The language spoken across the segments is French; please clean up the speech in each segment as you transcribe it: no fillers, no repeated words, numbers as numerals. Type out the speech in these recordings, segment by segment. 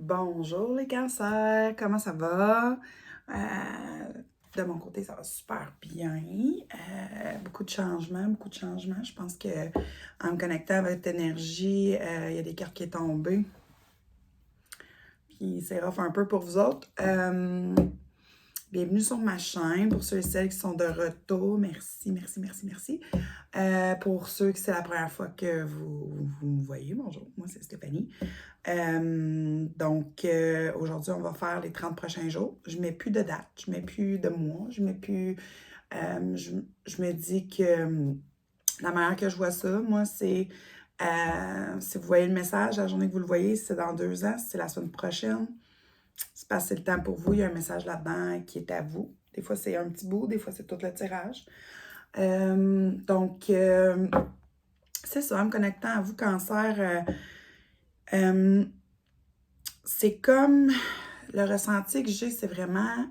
Bonjour les cancers, comment ça va? De mon côté, ça va super bien. Beaucoup de changements, beaucoup de changements. Je pense que en me connectant avec votre énergie, il y a des cartes qui sont tombées. Puis c'est rough un peu pour vous autres. Bienvenue sur ma chaîne. Pour ceux et celles qui sont de retour, merci, merci, merci, merci. Pour ceux que c'est la première fois que vous me voyez, bonjour, moi c'est Stéphanie. Aujourd'hui, on va faire les 30 prochains jours. Je ne mets plus de date, je ne mets plus de mois, je mets plus. Je me dis que la manière que je vois ça, moi, c'est si vous voyez le message, la journée que vous le voyez, c'est dans 2 ans, c'est la semaine prochaine. C'est passé le temps pour vous, il y a un message là-dedans qui est à vous. Des fois, c'est un petit bout, des fois, c'est tout le tirage. C'est ça, en me connectant à vous, cancer. C'est comme le ressenti que j'ai, c'est vraiment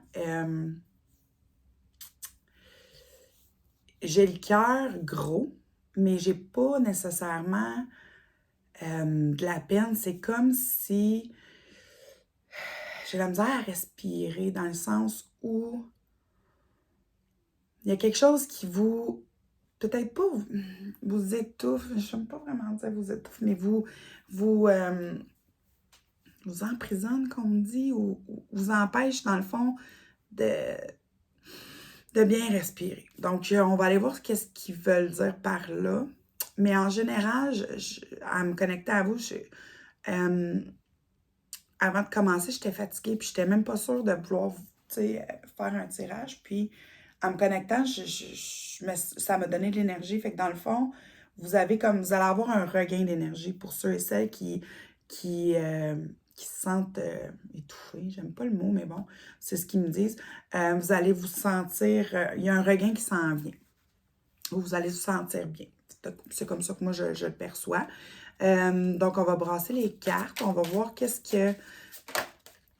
j'ai le cœur gros, mais j'ai pas nécessairement de la peine. C'est comme si j'ai la misère à respirer dans le sens où il y a quelque chose qui vous, peut-être pas vous étouffe, je n'aime pas vraiment dire vous étouffe, mais vous emprisonne, comme on dit, ou vous empêche, dans le fond, de bien respirer. Donc, on va aller voir qu'est-ce qu'ils veulent dire par là. Mais en général, en me connectant à vous, avant de commencer, j'étais fatiguée, puis j'étais même pas sûre de vouloir, faire un tirage. Puis, en me connectant, ça m'a donné de l'énergie. Fait que dans le fond, vous allez avoir un regain d'énergie pour ceux et celles qui, qui se sentent étouffés. J'aime pas le mot, mais bon, c'est ce qu'ils me disent. Vous allez vous sentir, il y a un regain qui s'en vient. Vous allez vous sentir bien. C'est comme ça que moi, je le perçois. Donc, on va brasser les cartes. On va voir qu'est-ce que...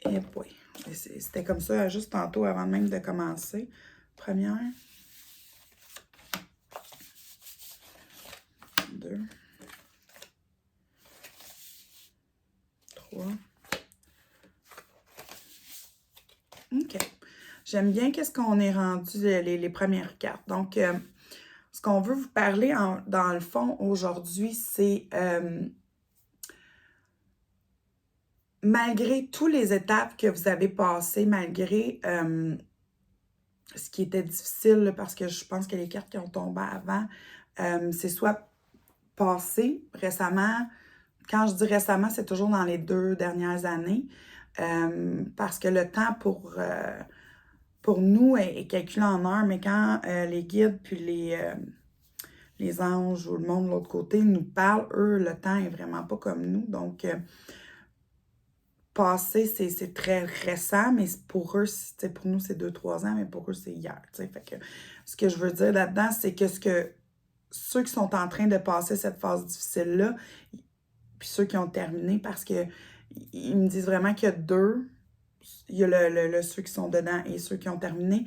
Eh boy, c'était comme ça juste tantôt avant même de commencer. Première. 2. 3. OK. J'aime bien qu'est-ce qu'on est rendu, les premières cartes. Donc, ce qu'on veut vous parler dans le fond aujourd'hui, c'est malgré toutes les étapes que vous avez passées, malgré ce qui était difficile, là, parce que je pense que les cartes qui ont tombé avant, c'est soit passé récemment. Quand je dis récemment, c'est toujours dans les 2 dernières années, parce que le temps pour nous est calculé en heures, mais quand les guides puis les anges ou le monde de l'autre côté nous parlent, eux, le temps est vraiment pas comme nous. Donc, passé, c'est très récent, mais pour eux, pour nous, c'est 2-3 ans, mais pour eux, c'est hier. Fait que ce que je veux dire là-dedans, c'est que ceux qui sont en train de passer cette phase difficile-là, puis ceux qui ont terminé, parce que ils me disent vraiment qu'il y a deux. Il y a ceux qui sont dedans et ceux qui ont terminé.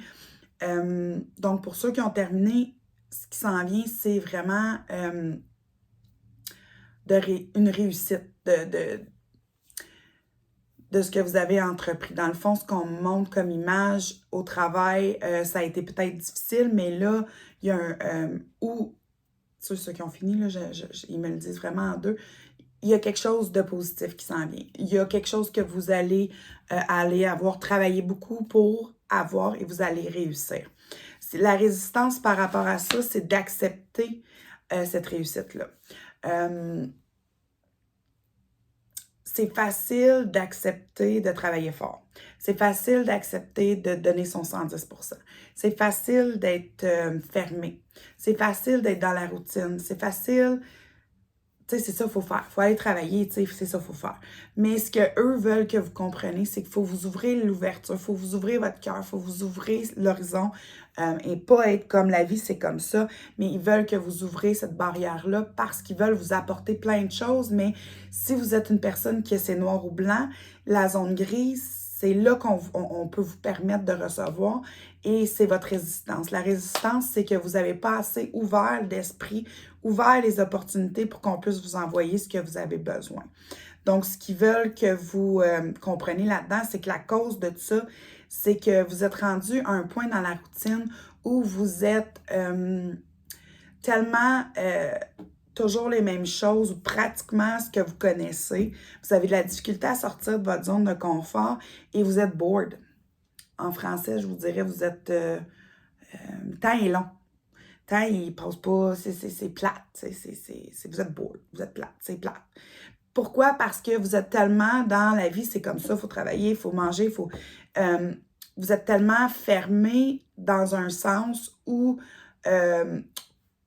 Donc, pour ceux qui ont terminé, ce qui s'en vient, c'est vraiment une réussite de ce que vous avez entrepris. Dans le fond, ce qu'on montre comme image au travail, ça a été peut-être difficile, mais là, il y a ceux qui ont fini, là, ils me le disent vraiment en deux, il y a quelque chose de positif qui s'en vient. Il y a quelque chose que vous allez aller avoir travaillé beaucoup pour avoir et vous allez réussir. La résistance par rapport à ça, c'est d'accepter cette réussite-là. C'est facile d'accepter de travailler fort. C'est facile d'accepter de donner son 110%. C'est facile d'être fermé. C'est facile d'être dans la routine. C'est facile... Tu sais, c'est ça qu'il faut faire. Il faut aller travailler, tu sais, c'est ça qu'il faut faire. Mais ce qu'eux veulent que vous compreniez, c'est qu'il faut vous ouvrir l'ouverture, il faut vous ouvrir votre cœur, il faut vous ouvrir l'horizon et pas être comme la vie, c'est comme ça. Mais ils veulent que vous ouvrez cette barrière-là parce qu'ils veulent vous apporter plein de choses. Mais si vous êtes une personne qui est c'est noir ou blanc, la zone grise, c'est là qu'on peut vous permettre de recevoir et c'est votre résistance. La résistance, c'est que vous n'avez pas assez ouvert d'esprit, ouvert les opportunités pour qu'on puisse vous envoyer ce que vous avez besoin. Donc, ce qu'ils veulent que vous compreniez là-dedans, c'est que la cause de tout ça, c'est que vous êtes rendu à un point dans la routine où vous êtes tellement toujours les mêmes choses ou pratiquement ce que vous connaissez. Vous avez de la difficulté à sortir de votre zone de confort et vous êtes bored. En français, je vous dirais, vous êtes... le temps est long. Le temps, il passe pas, c'est plate. Vous êtes bored, vous êtes plate, c'est plate. Pourquoi? Parce que vous êtes tellement dans la vie, c'est comme ça, il faut travailler, il faut manger, il faut... vous êtes tellement fermé dans un sens où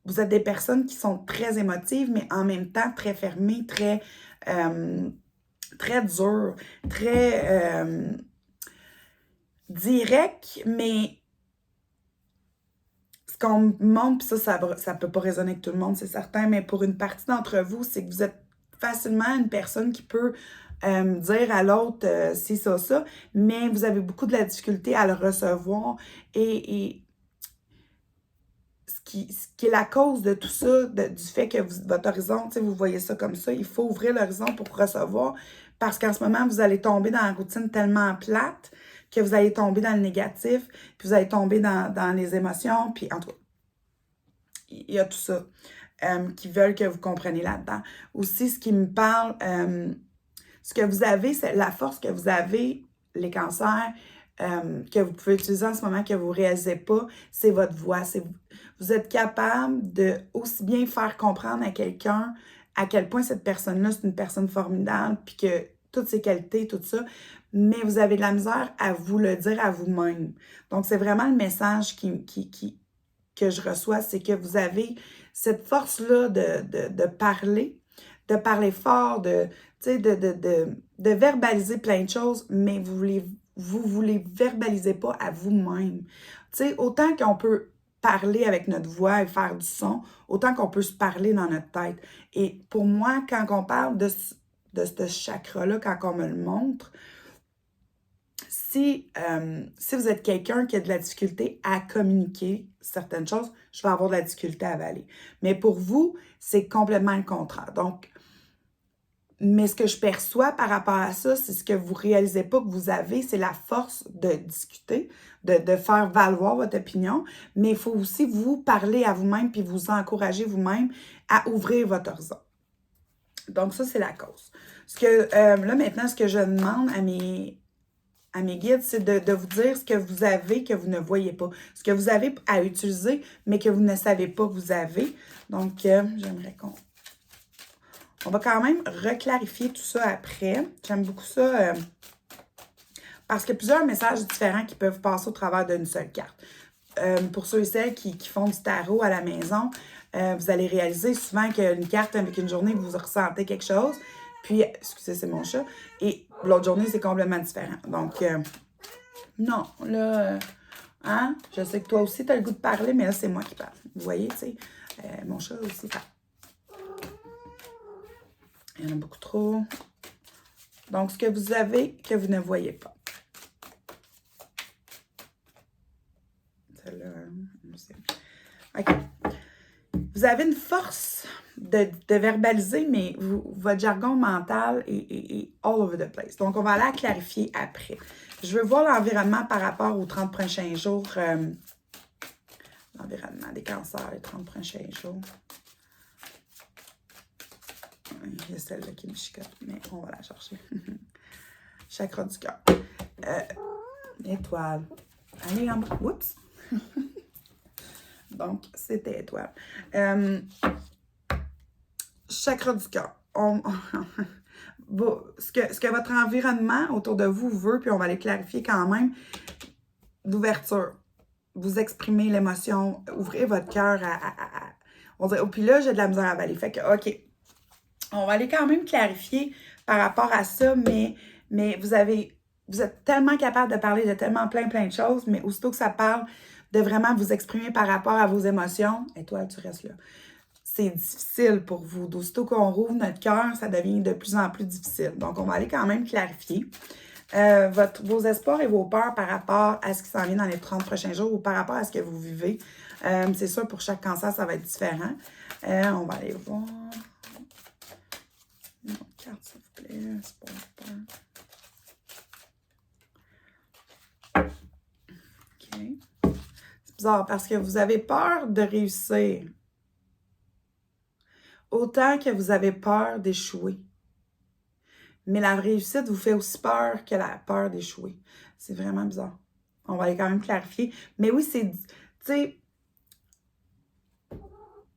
vous êtes des personnes qui sont très émotives, mais en même temps très fermées, très dures, très directes, mais ce qu'on me montre, puis ça ne peut pas résonner avec tout le monde, c'est certain, mais pour une partie d'entre vous, c'est que vous êtes facilement une personne qui peut dire à l'autre si ça, mais vous avez beaucoup de la difficulté à le recevoir et ce qui est la cause de tout ça, du fait que votre horizon, vous voyez ça comme ça, il faut ouvrir l'horizon pour recevoir parce qu'en ce moment, vous allez tomber dans la routine tellement plate que vous allez tomber dans le négatif, puis vous allez tomber dans les émotions, puis en tout cas, il y a tout ça qui veulent que vous compreniez là-dedans. Aussi, ce qui me parle, ce que vous avez, c'est la force que vous avez, les cancers, que vous pouvez utiliser en ce moment, que vous ne réalisez pas, c'est votre voix. Vous êtes capable de aussi bien faire comprendre à quelqu'un à quel point cette personne-là, c'est une personne formidable, puis que toutes ses qualités, tout ça, mais vous avez de la misère à vous le dire à vous-même. Donc, c'est vraiment le message que je reçois, c'est que vous avez cette force-là de parler fort, de verbaliser plein de choses, mais vous les verbalisez pas à vous-même. Tu sais, autant qu'on peut parler avec notre voix et faire du son, autant qu'on peut se parler dans notre tête. Et pour moi, quand on parle de ce chakra-là, quand on me le montre, si vous êtes quelqu'un qui a de la difficulté à communiquer certaines choses, je vais avoir de la difficulté à avaler. Mais pour vous, c'est complètement le contraire. Donc, mais ce que je perçois par rapport à ça, c'est ce que vous ne réalisez pas que vous avez, c'est la force de discuter, de faire valoir votre opinion, mais il faut aussi vous parler à vous-même puis vous encourager vous-même à ouvrir votre horizon. Donc, ça, c'est la cause. Là, maintenant, ce que je demande à mes guides, c'est de vous dire ce que vous avez que vous ne voyez pas. Ce que vous avez à utiliser, mais que vous ne savez pas que vous avez. Donc, j'aimerais on va quand même reclarifier tout ça après. J'aime beaucoup ça parce qu'il y a plusieurs messages différents qui peuvent passer au travers d'une seule carte. Pour ceux et celles qui font du tarot à la maison, vous allez réaliser souvent qu'une carte avec une journée, vous ressentez quelque chose. Puis, excusez, c'est mon chat. Et l'autre journée, c'est complètement différent. Donc, non, là, hein? Je sais que toi aussi, tu as le goût de parler, mais là, c'est moi qui parle. Vous voyez, tu sais, mon chat aussi parle. Il y en a beaucoup trop. Donc, ce que vous avez que vous ne voyez pas. Celle-là, OK. Vous avez une force de verbaliser, mais votre jargon mental est all over the place. Donc, on va aller à clarifier après. Je veux voir l'environnement par rapport aux 30 prochains jours. L'environnement des cancers, les 30 prochains jours. Il y a celle-là qui me chicote, mais on va la chercher. Chakra du cœur. Étoile. Allez, en bas. Oups! Donc, c'était étoile. Chakra du cœur. Ce que votre environnement autour de vous veut, puis on va les clarifier quand même, l'ouverture. Vous exprimez l'émotion, ouvrez votre cœur on dirait, oh, puis là, j'ai de la misère à avaler. Fait que, OK. On va aller quand même clarifier par rapport à ça, mais vous êtes tellement capable de parler de tellement plein de choses, mais aussitôt que ça parle de vraiment vous exprimer par rapport à vos émotions, et toi, tu restes là. C'est difficile pour vous. Aussitôt qu'on rouvre notre cœur, ça devient de plus en plus difficile. Donc, on va aller quand même clarifier vos espoirs et vos peurs par rapport à ce qui s'en vient dans les 30 prochains jours ou par rapport à ce que vous vivez. C'est sûr, pour chaque cancer, ça va être différent. On va aller voir. Une autre carte, s'il vous plaît. c'est pas peur. OK. C'est bizarre parce que vous avez peur de réussir. Autant que vous avez peur d'échouer. Mais la réussite vous fait aussi peur que la peur d'échouer. C'est vraiment bizarre. On va aller quand même clarifier. Mais oui, c'est, tu sais,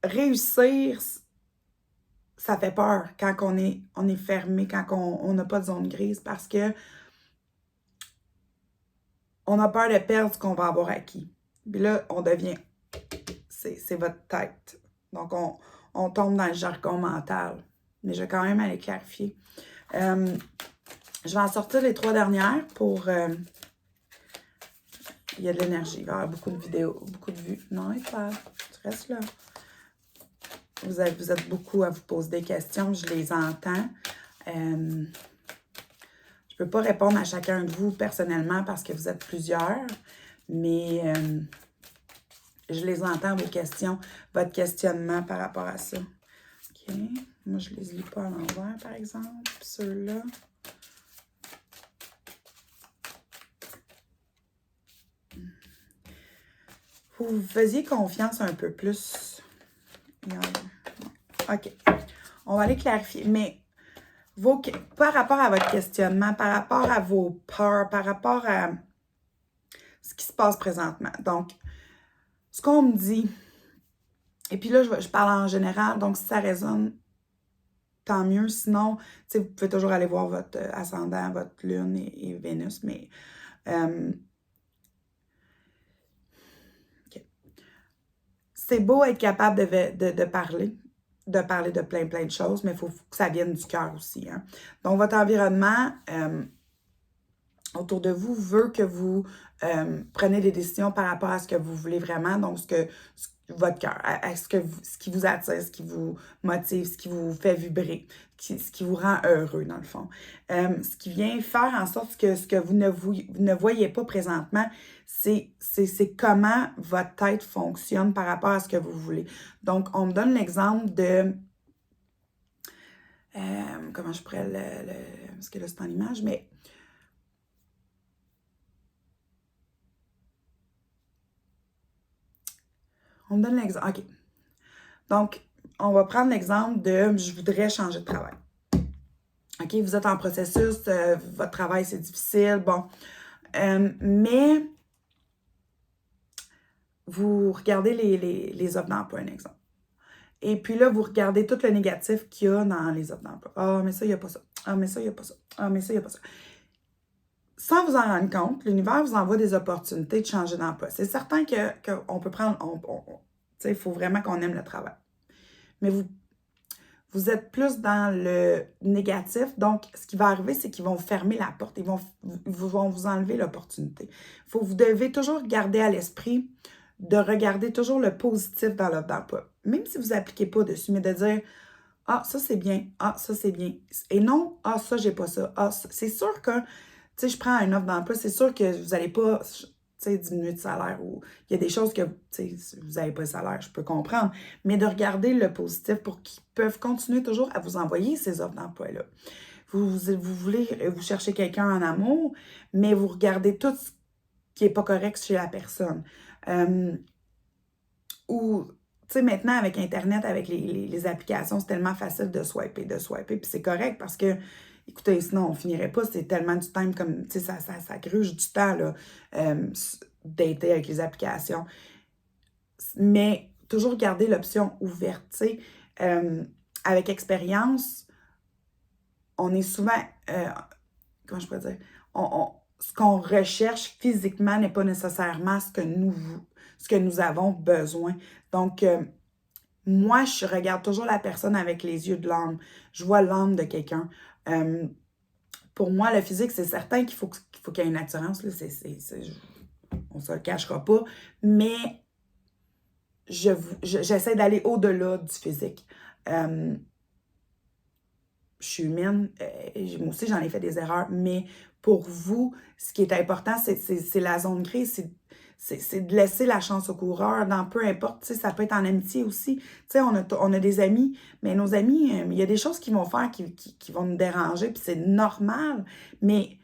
réussir, ça fait peur quand on est fermé, quand on n'a pas de zone grise, parce que on a peur de perdre ce qu'on va avoir acquis. Puis là, on devient, c'est votre tête. Donc, on tombe dans le jargon mental. Mais je vais quand même aller clarifier. Je vais en sortir les 3 dernières pour... il y a de l'énergie. Il va y avoir beaucoup de vidéos, beaucoup de vues. Non, Étoile, tu restes là. Vous êtes beaucoup à vous poser des questions. Je les entends. Je ne peux pas répondre à chacun de vous personnellement parce que vous êtes plusieurs. Mais je les entends, vos questions, votre questionnement par rapport à ça. OK. Moi, je ne les lis pas à l'envers, par exemple. Ceux-là. Vous faisiez confiance un peu plus. OK. On va aller clarifier. Mais par rapport à votre questionnement, par rapport à vos peurs, par rapport à ce qui se passe présentement. Donc, ce qu'on me dit, et puis là, je parle en général, donc si ça résonne, tant mieux. Sinon, vous pouvez toujours aller voir votre ascendant, votre lune et Vénus, mais... okay. C'est beau être capable de parler de plein de choses, mais il faut que ça vienne du cœur aussi. Hein. Donc, votre environnement autour de vous veut que vous prenez des décisions par rapport à ce que vous voulez vraiment, donc votre cœur, à ce qui vous attire, ce qui vous motive, ce qui vous fait vibrer, ce qui vous rend heureux, dans le fond. Ce qui vient faire en sorte que ce que vous ne voyez pas présentement, c'est comment votre tête fonctionne par rapport à ce que vous voulez. Donc, on me donne l'exemple de... comment je pourrais parce que là, c'est en image, mais... On me donne l'exemple. OK. Donc, on va prendre l'exemple de « je voudrais changer de travail ». OK, vous êtes en processus, votre travail, c'est difficile, bon. Mais vous regardez les offres d'emploi, un exemple. Et puis là, vous regardez tout le négatif qu'il y a dans les offres d'emploi. Ah, mais ça, il n'y a pas ça. Ah, mais ça, il n'y a pas ça. Ah, mais ça, il n'y a pas ça. Sans vous en rendre compte, l'univers vous envoie des opportunités de changer d'emploi. C'est certain qu'on peut prendre... il faut vraiment qu'on aime le travail. Mais vous êtes plus dans le négatif. Donc, ce qui va arriver, c'est qu'ils vont fermer la porte. Ils vont vous enlever l'opportunité. Vous devez toujours garder à l'esprit de regarder toujours le positif dans l'offre d'emploi. Même si vous n'appliquez pas dessus, mais de dire « Ah, ça, c'est bien. Ah, ça, c'est bien. » Et non « Ah, ça, j'ai pas ça. Ah, c'est sûr que, je prends une offre d'emploi, c'est sûr que vous n'allez pas... diminuer de salaire ou il y a des choses que, vous n'avez pas de salaire, je peux comprendre, mais de regarder le positif pour qu'ils peuvent continuer toujours à vous envoyer ces offres d'emploi-là. Vous voulez, vous cherchez quelqu'un en amour, mais vous regardez tout ce qui n'est pas correct chez la personne. Ou, maintenant, avec Internet, avec les applications, c'est tellement facile de swiper, puis c'est correct parce que écoutez, sinon, on finirait pas. C'est tellement du temps comme, ça gruge du temps, là, dater avec les applications. Mais toujours garder l'option ouverte, avec expérience, on est souvent, comment je pourrais dire, ce qu'on recherche physiquement n'est pas nécessairement ce que nous avons besoin. Donc, moi, je regarde toujours la personne avec les yeux de l'âme. Je vois l'âme de quelqu'un. Pour moi, le physique, c'est certain qu'il faut qu'il y ait une attirance. Là, on ne se le cachera pas. Mais j'essaie d'aller au-delà du physique. Je suis humaine. Moi aussi, j'en ai fait des erreurs. Mais pour vous, ce qui est important, c'est la zone grise. c'est de laisser la chance au coureur dans peu importe, tu sais, ça peut être en amitié aussi. Tu sais, on a des amis, mais nos amis, il y a des choses qu'ils vont faire qui vont nous déranger, puis c'est normal, mais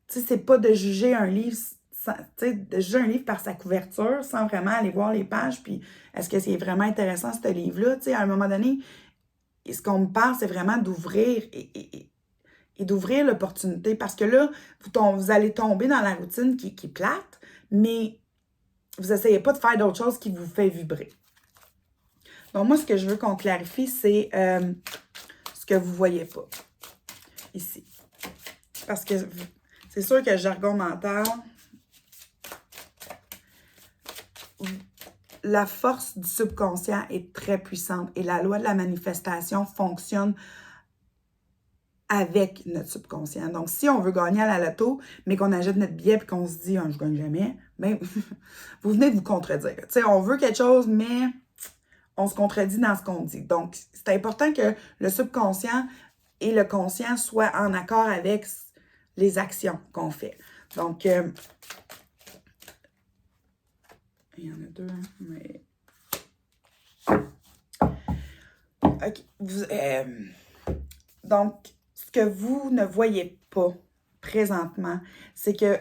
tu sais, c'est pas de juger un livre, tu sais, de juger un livre par sa couverture sans vraiment aller voir les pages, puis est-ce que c'est vraiment intéressant ce livre-là? Tu sais, à un moment donné, ce qu'on me parle, c'est vraiment d'ouvrir et d'ouvrir l'opportunité parce que là, vous allez tomber dans la routine qui est plate, mais vous n'essayez pas de faire d'autres choses qui vous fait vibrer. Donc, moi, ce que je veux qu'on clarifie, c'est ce que vous ne voyez pas ici. Parce que c'est sûr que le jargon mental, la force du subconscient est très puissante et la loi de la manifestation fonctionne avec notre subconscient. Donc, si on veut gagner à la loto, mais qu'on achète notre billet et qu'on se dit « je gagne jamais », bien, vous venez de vous contredire. Tu sais, on veut quelque chose, mais on se contredit dans ce qu'on dit. Donc, c'est important que le subconscient et le conscient soient en accord avec les actions qu'on fait. Donc, il y en a deux, hein, mais... OK. Donc, ce que vous ne voyez pas présentement, c'est que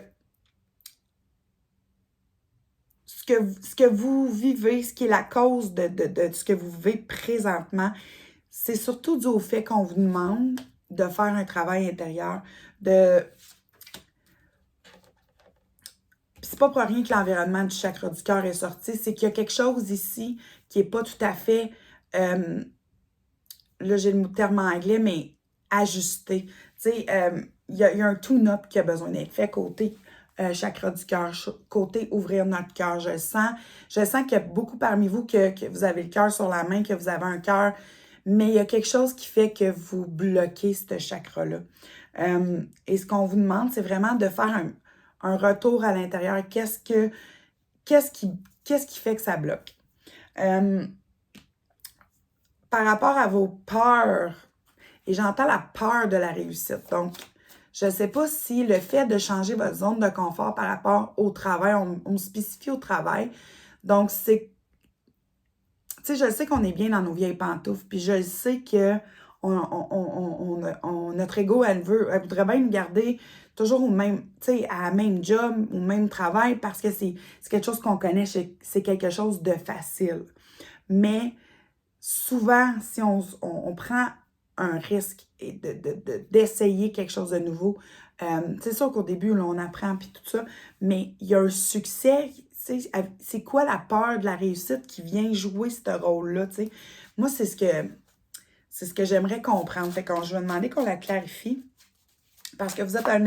ce que vous vivez, ce qui est la cause de ce que vous vivez présentement, c'est surtout dû au fait qu'on vous demande de faire un travail intérieur, c'est pas pour rien que l'environnement du chakra du cœur est sorti, c'est qu'il y a quelque chose ici qui n'est pas tout à fait, là j'ai le terme anglais, mais ajusté. Tu sais, il y a un tune-up qui a besoin d'être fait côté chakra du cœur, côté ouvrir notre cœur. Je sens qu'il y a beaucoup parmi vous que vous avez le cœur sur la main, que vous avez un cœur, mais il y a quelque chose qui fait que vous bloquez ce chakra-là. Et ce qu'on vous demande, c'est vraiment de faire un retour à l'intérieur. Qu'est-ce qui fait que ça bloque? Par rapport à vos peurs, et j'entends la peur de la réussite. Donc, je ne sais pas si le fait de changer votre zone de confort par rapport au travail, on me spécifie au travail. Donc, c'est... Tu sais, je sais qu'on est bien dans nos vieilles pantoufles, puis je sais que notre ego, elle voudrait bien nous garder toujours au même, tu sais, à la même job, au même travail, parce que c'est quelque chose qu'on connaît, c'est quelque chose de facile. Mais souvent, si on prend un risque et d'essayer quelque chose de nouveau, c'est sûr qu'au début, là, on apprend puis tout ça, mais il y a un succès. C'est quoi la peur de la réussite qui vient jouer ce rôle-là? T'sais? Moi, c'est ce que j'aimerais comprendre. Fait que je vais demander qu'on la clarifie parce que vous êtes à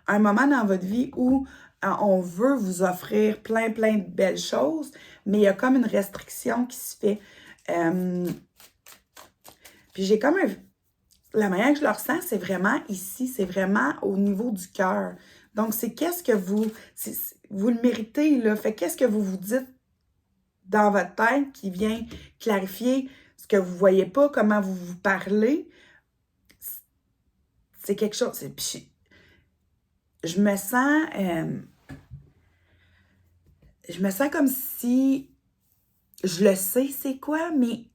un moment dans votre vie où on veut vous offrir plein de belles choses, mais il y a comme une restriction qui se fait. Puis j'ai comme la manière que je le ressens, c'est vraiment ici, c'est vraiment au niveau du cœur. Donc, c'est qu'est-ce que vous le méritez, là. Fait qu'est-ce que vous vous dites dans votre tête qui vient clarifier ce que vous ne voyez pas, comment vous vous parlez. C'est quelque chose. Je me sens comme si je le sais c'est quoi, mais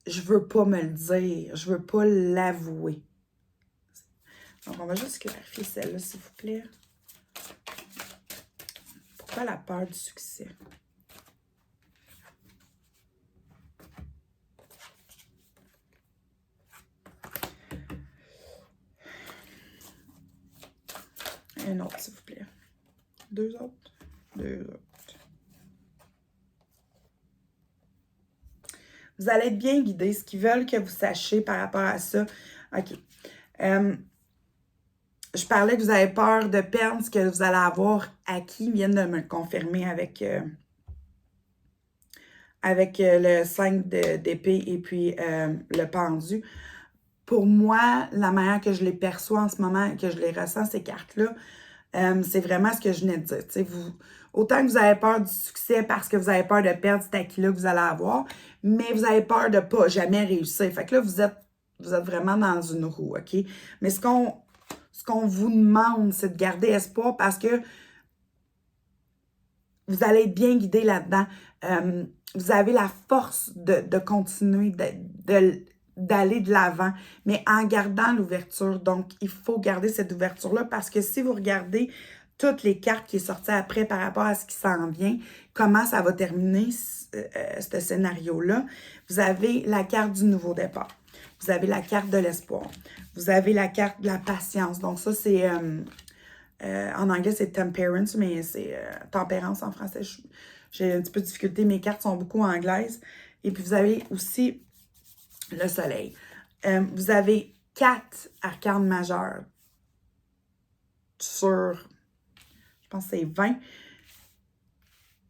je veux pas me le dire. Je veux pas l'avouer. Donc, on va juste clarifier celle-là, s'il vous plaît. Pourquoi la peur du succès? Un autre, s'il vous plaît. Deux autres. Vous allez être bien guidé. Ce qu'ils veulent que vous sachiez par rapport à ça. OK. Je parlais que vous avez peur de perdre ce que vous allez avoir acquis. Ils viennent de me le confirmer avec le 5 d'épée et puis le pendu. Pour moi, la manière que je les perçois en ce moment, que je les ressens, ces cartes-là, c'est vraiment ce que je venais de dire. Autant que vous avez peur du succès parce que vous avez peur de perdre cet acquis-là que vous allez avoir, mais vous avez peur de ne pas jamais réussir. Fait que là, vous êtes vraiment dans une roue, OK? Mais ce qu'on vous demande, c'est de garder espoir parce que vous allez être bien guidé là-dedans. Vous avez la force de continuer, d'aller de l'avant, mais en gardant l'ouverture. Donc, il faut garder cette ouverture-là parce que si vous regardez toutes les cartes qui sont sorties après par rapport à ce qui s'en vient, comment ça va terminer ce scénario-là, vous avez la carte du nouveau départ. Vous avez la carte de l'espoir. Vous avez la carte de la patience. Donc, ça, c'est... en anglais, c'est temperance, mais c'est tempérance en français. J'ai un petit peu de difficulté. Mes cartes sont beaucoup anglaises. Et puis, vous avez aussi le soleil. Vous avez 4 arcanes majeures sur, je pense que c'est 20.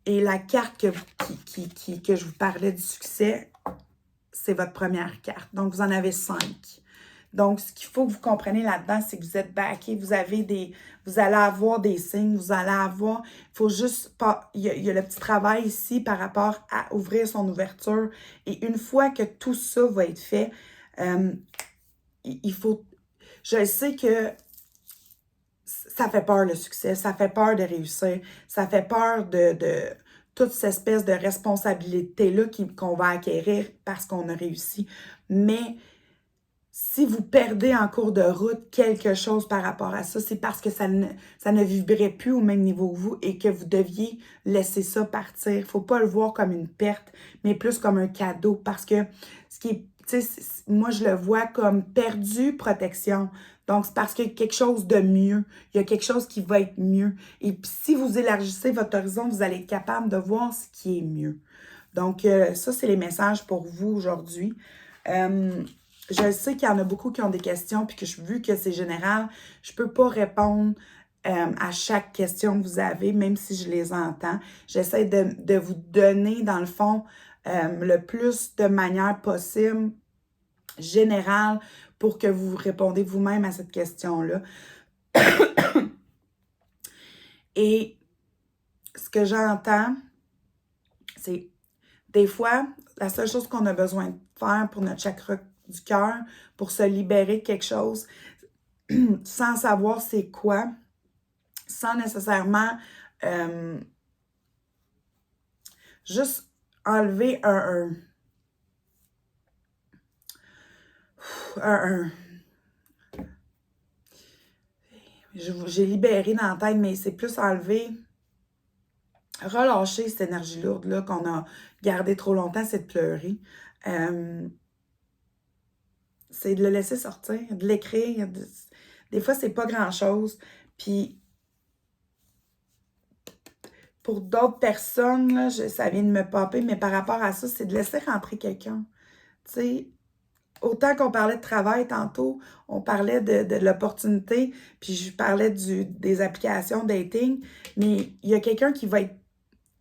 Et la carte que je vous parlais du succès, c'est votre première carte. Donc, vous en avez 5. Donc, ce qu'il faut que vous compreniez là-dedans, c'est que vous êtes backé, vous allez avoir des signes, vous allez avoir, il faut juste pas, il y a le petit travail ici par rapport à ouvrir son ouverture. Et une fois que tout ça va être fait, il faut, je sais que ça fait peur le succès, ça fait peur de réussir, ça fait peur de toute cette espèce de responsabilité-là qu'on va acquérir parce qu'on a réussi. Mais si vous perdez en cours de route quelque chose par rapport à ça, c'est parce que ça ne vibrait plus au même niveau que vous et que vous deviez laisser ça partir. Il ne faut pas le voir comme une perte, mais plus comme un cadeau parce que ce qui est, tu sais, moi je le vois comme perdu protection. Donc, c'est parce qu'il y a quelque chose de mieux. Il y a quelque chose qui va être mieux. Et puis, si vous élargissez votre horizon, vous allez être capable de voir ce qui est mieux. Donc, ça, c'est les messages pour vous aujourd'hui. Je sais qu'il y en a beaucoup qui ont des questions, puis que vu que c'est général, je ne peux pas répondre à chaque question que vous avez, même si je les entends. J'essaie de vous donner, dans le fond, le plus de manière possible, générale, pour que vous répondez vous-même à cette question-là. Et ce que j'entends, c'est des fois, la seule chose qu'on a besoin de faire pour notre chakra du cœur, pour se libérer de quelque chose, sans savoir c'est quoi, sans nécessairement juste enlever j'ai libéré dans la tête, mais c'est plus enlever, relâcher cette énergie lourde-là qu'on a gardée trop longtemps, c'est de pleurer. C'est de le laisser sortir, de l'écrire. Des fois, c'est pas grand-chose. Puis, pour d'autres personnes, là, ça vient de me popper, mais par rapport à ça, c'est de laisser rentrer quelqu'un. Tu sais, autant qu'on parlait de travail tantôt, on parlait de l'opportunité, puis je parlais des applications dating, mais il y a quelqu'un qui va être,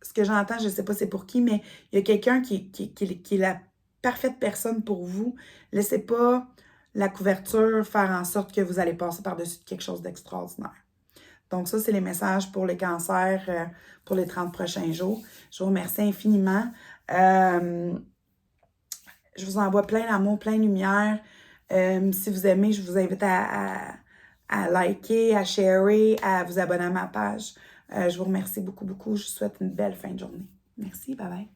ce que j'entends, je ne sais pas c'est pour qui, mais il y a quelqu'un qui est la parfaite personne pour vous. Laissez pas la couverture faire en sorte que vous allez passer par-dessus quelque chose d'extraordinaire. Donc ça, c'est les messages pour les cancers pour les 30 prochains jours. Je vous remercie infiniment. Je vous envoie plein d'amour, plein de lumière. Si vous aimez, je vous invite à liker, à sharer, à vous abonner à ma page. Je vous remercie beaucoup, beaucoup. Je vous souhaite une belle fin de journée. Merci, bye bye.